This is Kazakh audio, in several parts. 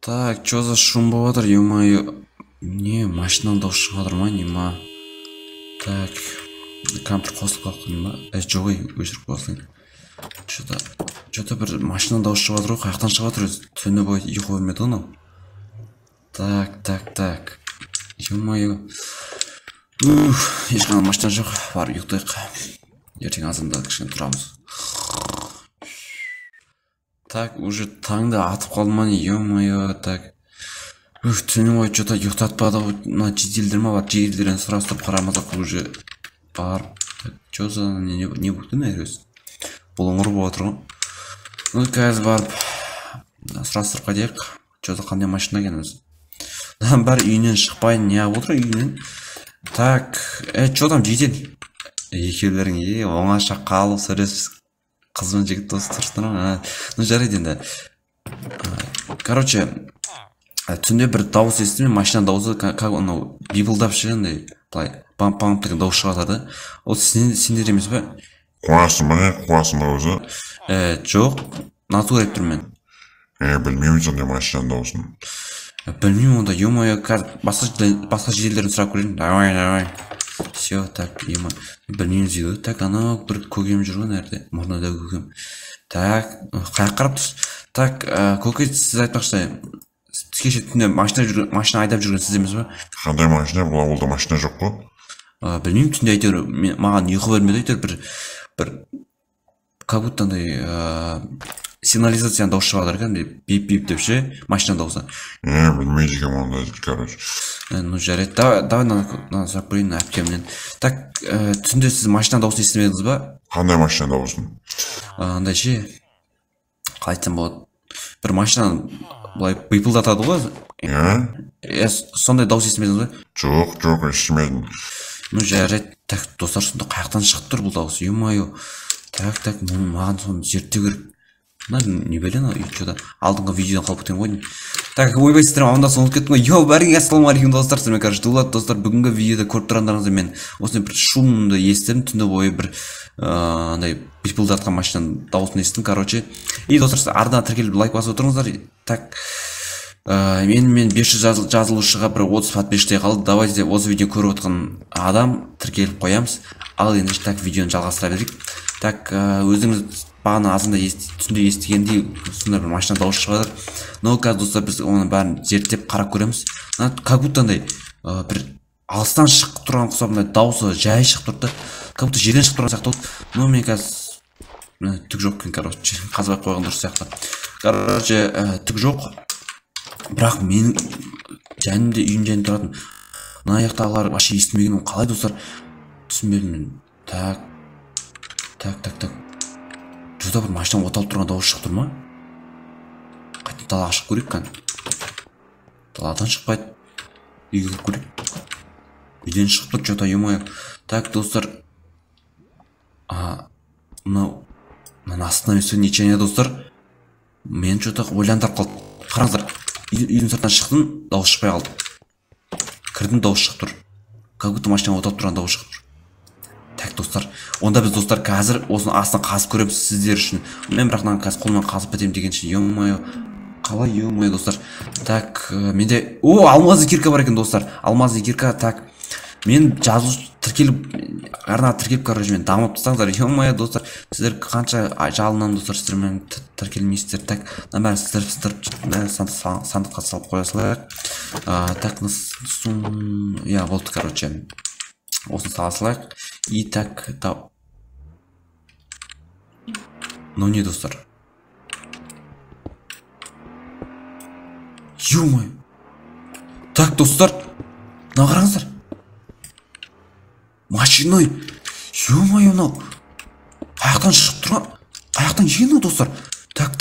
Так, чё за шум болыватыр, ё-моё. Не, машинаның дауысы шығып жатыр ма, не ма? Так, компьютер қосылып қалыпты ма? Жоқ, өшіріп қойсаң. Чё-то бір машинаның дауысы шығып жатыр ғой, қаяқтан шығып жатыр өзі? Түні бойы ұйқы көрмеді ғой мынау. Так. Ё-моё. Ешқандай машина жоқ, бар ұйықтайық. Ертең азанда кішкене тұрамыз. Так, уже таңда атып қалды ма не, ё-моё, так. Түні бойы что-то ұйықтатпады ғой, мына жеделдер ма бар, жеделдерден сұрастырып қарамасақ уже бар. Чё за не болды нәреуіз? Бұлыңғыр болып отыр ғой. Ну, қазір барып сұрастырып қайтайық. Чё за қандай машина екен өзі? Бәрі үйінен шықпай не отыр үйінен. Так, чё там жедел? Екеулерің оңаша қалып сөйлесіп қызбен жігіт досы тұрсыңдар ма? Ну, жарайды енді. Короче, түнде бір дауыс естіме, машина дауысы, как анау бибылдап шығандай, былай пам-пам деген дауыс шығып жатады. Ол сендер емес пе? Қуасың ба өзі? Жоқ, натура айтып тұрмын мен. Білмеймін сондай машина дауысын. Білмеймін онда, ё-моё, басқа жерлерін сұрап көрейін. Давай. Все, так, білмеймін дейді. Так, анау бір көкем жүр ғой нәрде, мұрнада көкем. Так, қаяқ қарап тұрсыз. Так, көке, сіз айтпақшы, кеше түнде машина айдап жүрген сіз емес па? Қандай машина? Бұл ауылда машина жоқ қой. Білмеймін, түнде әйтеуір маған ұйқы бермеді, әйтеуір бір как будто андай сигнализацияның дауысы шығып жатыр екен, бип-бип деп ше, машина дауысы. Білмейді екен онда, короче. Ну, жарайды. Давай мынаны сұрап көрейін әпкемнен. Так, түнде сіз машина дауысын естімедіңіз ба? Қандай машина дауысын? Андай ше, қалай айтсам болады? Бір машина былай бипылдатады ғой. Сондай дауыс естімедіңіз ба? Жоқ, естімедім. Ну, жарайды. Так, достар, сонда қаяқтан шығып тұр бұл дауыс? Ё-моё. Так, маған соны зерттеу керек. Не білен, что-то алдыңғы видеодан қалып кеткен ғой. Так, ойбай сіздер амандасып ұмытып кеттім ғой. Йоу, бәріңе ассалаумағалейкум достар. Сіздермен короче, достар, бүгінгі видеода көріп тұрғандарыңызды мен осындай бір шумды естідім. Түнде бойы бір андай бипылдатқан машинаның дауысын естідім, короче. И достар, ардына тіркеліп лайк басып отырыңыздар. Так, мен 500 жазылушыға бір 30 подписчиктей қалды. Давайте осы видео көріп отырған адам тіркеліп қоямыз. Ал енді так видеоны жалғастыра берейік. Так, өзіңіз бағана азында түнде естігендей сондай бір машина дауысы шығып жатыр. Но қазір достар, біз оның бәрін зерттеп қарап көреміз. Как будто андай бір алыстан шығып тұрған құсабындай дауысы жай шығып тұрды. Как будто жерден шығып тұрған сияқты болды. Но мен қазір түк жоқ екен, короче, қазбай қойған дұрыс сияқты. Короче, түк жоқ. Бірақ менің жанымда үйім жайын тұратын мына аяқтағылар вообще естімеген, қалай достар? Түсінбедім мен. Так. Жода бір машина оталып тұрған дауыс шығып тұр ма? Қайтын далаға шығып көрейік қан. Даладан шықпайды. Үйге кіріп көрейік. Үйден шығып тұр жода, ё-моё. Так, достар. Мынаны остановиться нечайно, достар. Мен жода ойландырып қалды. Қараңыздар. Үйдің сыртынан шықтым, дауыс шықпай қалды. Кірдім, дауыс шығып тұр. Как будто машина оталып тұрған дауыс шығып тұр. Так, достар, онда біз достар қазір осыны астын қазып көреміз сіздер үшін. Мен бірақтан қазір қолымнан қазып бітем дегенше, ё-моё. Қалай, ё-моё, достар. Так, менде алмазды кирка бар екен, достар. Алмазды кирка, так. Мен жазылып тіркеліп, короче, мен дамып тұрсаңыздар, ё-моё, достар. Сіздер қанша жалынан, достар, сіздермен тіркелмейсіздер. Так, бәрін сіздер сандыққа салып қоясылайық. Так, болды, короче. Осыны саласылайық. И так, ну не, достар. Ё-моё. Так, достар, қараңыздар. Машиной. Ё-моё, мынау. Қаяқтан шығып тұрған? Қаяқтан ең, достар. Так.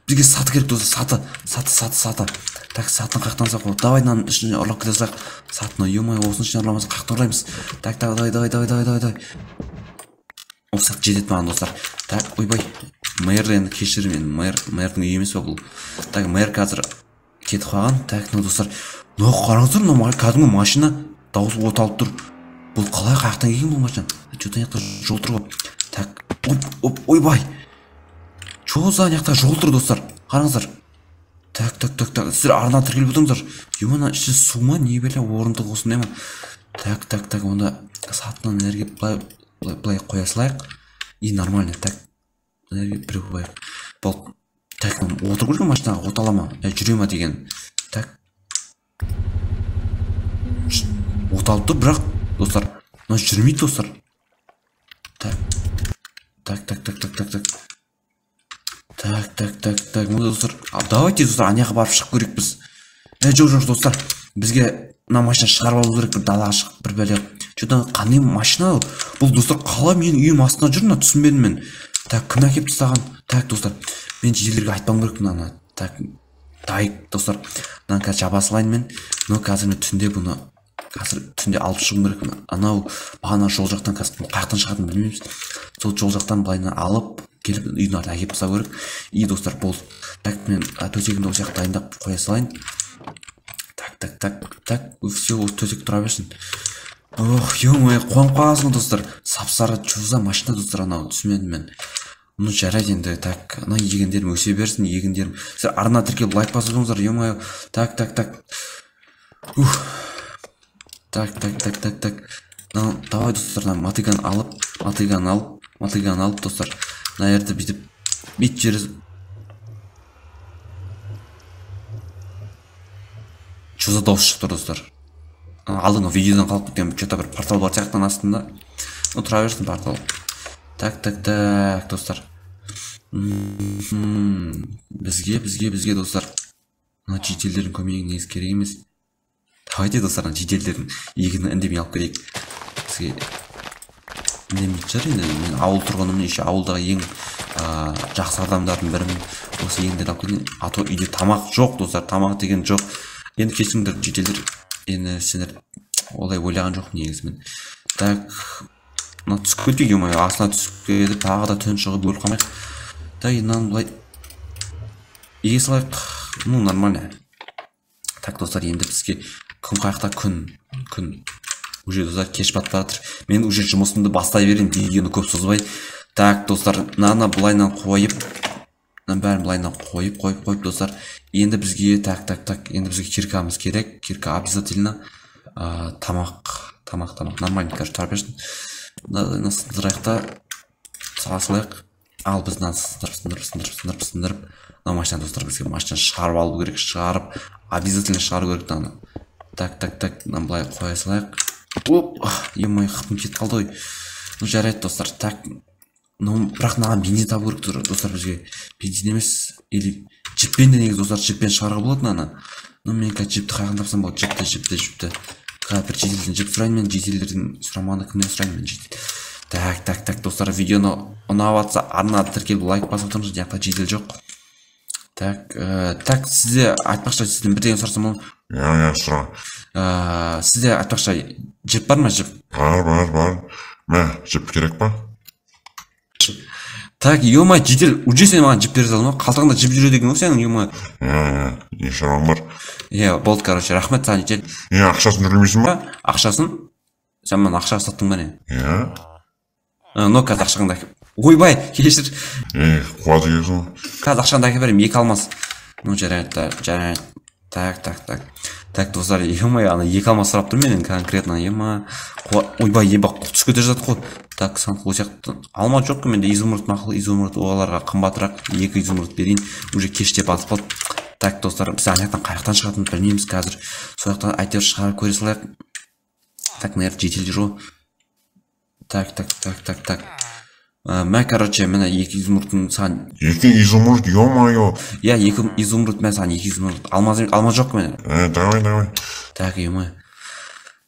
Бізге саты керек, достар. Саты. Так, сатын қаяқтан сақ болады. Давай, мынаның ішіне ұрлап кете сақ. Сатыны, ё-моё, осының ішіне ұрламаса қаяқтан ұрлаймыз. Так, давай. Ол сат жетеді маған, достар. Так, ойбай. Мэр енді кешірім, мэрдің үйі емес па бұл. Так, мэр қазір кетіп қалған. Так, достар. Қараңыздар, кәдімгі машина дауысы оталып тұр. Бұл қалай қаяқтан келген бұл машина? Что-то аяқта жол тұр ғой. Так, ойбай. Что за аяқта жол тұр, достар? Қараңыздар. Так. так. Сіздер арна тіркеліп отырыңыздар. Ана іші су ма, не бәле орындық осындай ма? Так, онда сатынан энергия былай қоя салайық. И нормально, так. Энергия біреу қояйық. Бол. Так, отырып жүрген машинаға отала ма? Жүре ма деген. Так. Оталып тұр, бірақ, достар, мына жүрмейді, достар. Так. Так, мына достар. Давайте, достар, аяққа барып шығып көрейік біз. Жоқ, достар. Бізге мына машина шығарып алу керек, бір далаға шығып, бір бәле. Что-то қандай машина ол? Бұл, достар, қалай менің үйім астында жүр, түсінбедім мен. Так, кім әкеп тастаған? Так, достар, мен жеделдерге айтпам керек мынаны. Так, дайық, достар. Мынаны қазір жаба салайын мен. Но қазір мен түнде бұны түнде алып шығуым керек. Анау бағана жол жақтан қаяқтан шығатынын білмейміз. Сол жол жақтан былайынан алып келіп үйдің артына әкеп тастау керек. И, достар, бол. Так, мен төсегімді осы жақта дайындап қоя салайын. Так, все, осы төсек тұра берсін. Ох, ё-моё, қуанып қаласың, достар. Сап-сары чуза машина, достар, анау түсінбедім мен. Ну, жарайды енді. Так, ана егіндерім өсе берсін, егіндерім. Сіздер арна тіркеліп лайк басып отырыңыздар, ё-моё. Так. Так. Давай, достар, мотыган алып, достар. Мына жерді бүйтіп жеріз. Чуза дауыс шықты, достар. Алдыңғы видеодан қалып кеткен что-то бір портал бар сияқтан астында. Тұра берсін портал. Так, достар. Бізге, достар. Мына жеделдердің көмегіне негіз керек емес. Давайте, достар, жеделдердің егінін үндемей алып керейік. Бізге үндемейді жар енді. Мен ауыл тұрғынымын, еще ауылдағы ең жақсы адамдардың бірімін. Осы егіндерді алып келген. А то үйде тамақ жоқ, достар, тамақ деген жоқ. Енді кешіңдер жеделдер. Енді сендер олай ойлаған жоқ негізімен. Так, мына түсіп кетті, ё-моё, астына түсіп кетті, тағы да түн шығып өліп қалмайық. Так, енді былай еге салайық. Ну, нормально. Так, достар, енді бізге күн қаяқта күн. Уже, достар, кеш батып жатыр. Мен уже жұмысымды бастай берейін, видеоны көп созбай. Так, достар, мынаны былайынан қойып, бәрін былайынан қойып, достар. Енді бізге, так, енді бізге киркамыз керек. Кирка обязательно. Тамақ. Нормально, кажется, тұра берсін. Сындырайықта салайық. Ал біз сындырып. Мына машина, достар, бізге машина шығарып алу керек. Обязательно шығару керек даны. Так, мына былай қоя салайық. Оп, ё-моё, қыпым кетіп қалды ой. Ну, жарайды, достар. Так, ну, бірақ маған бензин табу керек, достар, бізге. Бензин емес, или жіппен де негіз, достар, жіппен шығаруға болады мынаны. Ну, мен қазір жіпті қайдан тапсам болады. Жіпті. Қазір бір жеделден жіп сұрайын мен, жеделдерден сұрамағанда кімнен сұрайын мен жедел. Так, достар, видеоны ұнап атса, арна тіркеліп лайк басып отырыңыз, жақта жедел жоқ. Так, сізде айтпақша, сізден бір деген сұрасам ол? Сұра. Сізде айтпақша, жіп бар ма, жіп? Бар. Мә, жіп керек па? Так, ё-моё, жедел, уже сен маған жіп бере салдың ба? Қалтаңда жіп жүреді екен ғой сенің, ё-моё. Не шаруам бар. Болды, короче, рахмет саған, жедел. Ақшасын төлемейсің ба? Ақшасын? Сен маған ақша саттың ба не? Ну, қазір ақшаңды әкеп. Ойбай, кешір. Қуады келсің. Қазір ақшаңды әкеп берем, 2 алмас. Ну, жарайды. Так, достар, ё-моё, ана 2 алмас сұрап тұр менен конкретно, ё-моё. Ойбай, түсіп кетер жатыр ғой. Так, санқыл сияқты. Алма жоқ қа менде, изумруд мақыл, изумруд оларға қымбатырақ, 2 изумруд берейін. Уже кеште батып қалды. Так, достар, біз аяқтан қаяқтан шығатынын білмейміз қазір. Сол жақтан әйтеуір шығарып көре салайық. Так, наверное, жетелдер ғой. Так. Мә, короче, мені 2 изумрудтың саған... 2 изумруд, ё-моё. 2 изумруд, мен саған 2 изумруд. Алма жоқ мене. Давай. Так, ё-моё.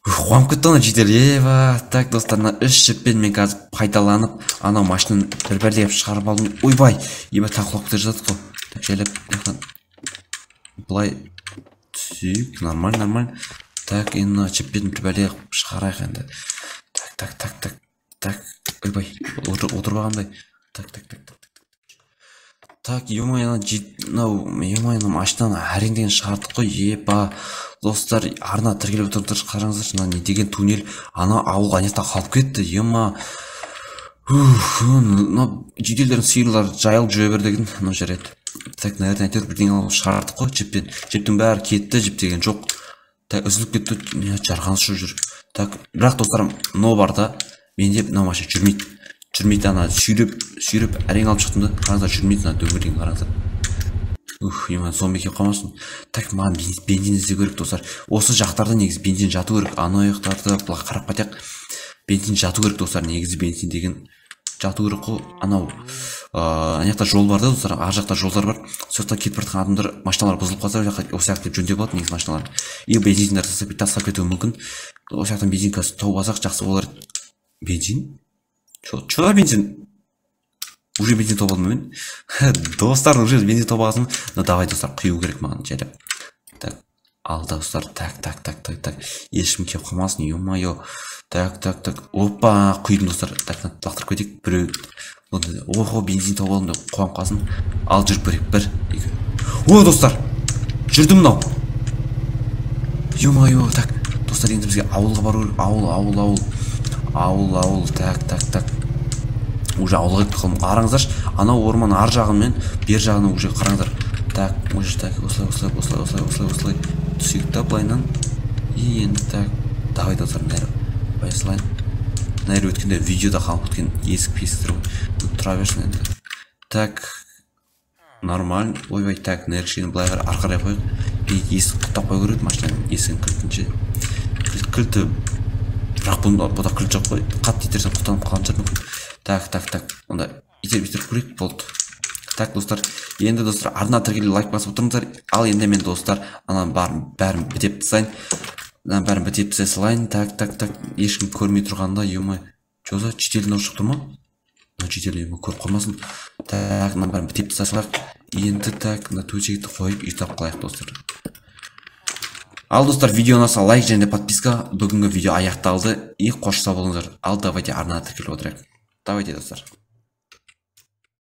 Қуанып кетті ана жетел, Так, достар, 3 жіппен мен қазір пайдаланып, анау машинаны бір деп шығарып алдым. Ойбай, тақылап кетер жатыр ғой. Так, жайлап, былай түсейік, нормально. Так, енді жіппен бір деп шығарайық енді. Так, ойбай, отырып алғандай. Так, ё-моё, машинаны әрең деген шығардық қой, достар, арна тіркеліп отырыңыздар, қараңыздар, не деген туннель, ана ауыл анетта қалып кетті, ема. Жеделдердің сиырлар жайылып жүре берді деген, жарайды. Так, наверное, әйтеуір бірдеңе алып шығардық қой жіптен. Жіптің бәрі кетті, жіп деген жоқ. Так, үзіліп кетті, жарған ұшып жүр. Так, бірақ достарым, мынау бар да, менде мынау машина жүрмейді. Жүрмейді, ана сүйреп әрең алып шықтым да, қараңыздар жүрмейді, ана дөңгелегін қараңыздар. Еман зомби келіп қалмасын. Так, маған бензин іздеу керек достар. Осы жақтарда негізі бензин жату керек. Ана аяқтарды былай қарап қайтайық. Бензин жату керек достар, негізі бензин деген жату керек қой. Анау ана жақта жол бар да достар, ар жақта жолдар бар. Сол жақта кетіп бара жатқан адамдар, машиналар бұзылып қалса, осы жақта жөндеп алады негізі машиналар. И бензиндер тастап кетуі мүмкін. Осы жақтан бензинка тауып алсақ жақсы болар. Бензин? Что за бензин? Уже бензин тауып алдым мен. Достар, уже бензин тауып алғансың. Ну давай достар, құю керек маған жайлап. Так, алда достар. Так. Ешкім келіп қалмасын, ё-моё. Так. Опа, құйдым достар. Так, лақтырып кетейік. Біреу. Охо, бензин тауып алдым деп қуанып қалсын. Ал жүріп көрейік. 1, 2. О, достар. Жүрдім мынау. Ё-моё, так. Достар, енді бізге ауылға бару керек. Ауыл. Так. Уже ауылға кетіп қалдым. Қараңыздаршы, анау орман ар жағымен бер жағына уже қараңыздар. Так, уже так, осылай. Түсейік та былайынан. И енді так. Давай достар, байсылайын. Нәрі өткенде видеода қалып өткен есік тұра берсін енді. Так, нормально. Ойбай, так, нәрі кішкені былай арқарай қойық. И есік құттап қой көреді машинаның есігін кілтінше. Кілті, бірақ бұда кілт жоқ қой. Қатты итерсен құттанып қалған жар мүмкін. Так. Онда итеріп көрейік болды. Так, достар, енді достар, ардына тіркелі лайк басып отырыңыздар. Ал енді мен достар, анан бәрін бітеп тасайын. Так. Ешкім көрмей тұрғанда, ё-моё. Жоза, чителін ұршық тұр ма? Чителін көріп қалмасын. Так, мына бәрін бітеп тасайық. Енді так, мына төсекті қойып ұйықтап қалайық достар. Ал достар, видео ұнаса лайк және подписка. Бүгінгі видео аяқталды. И қош сау болыңыздар. Ал давайте ардына тіркеліп отырайық. Давайте достар.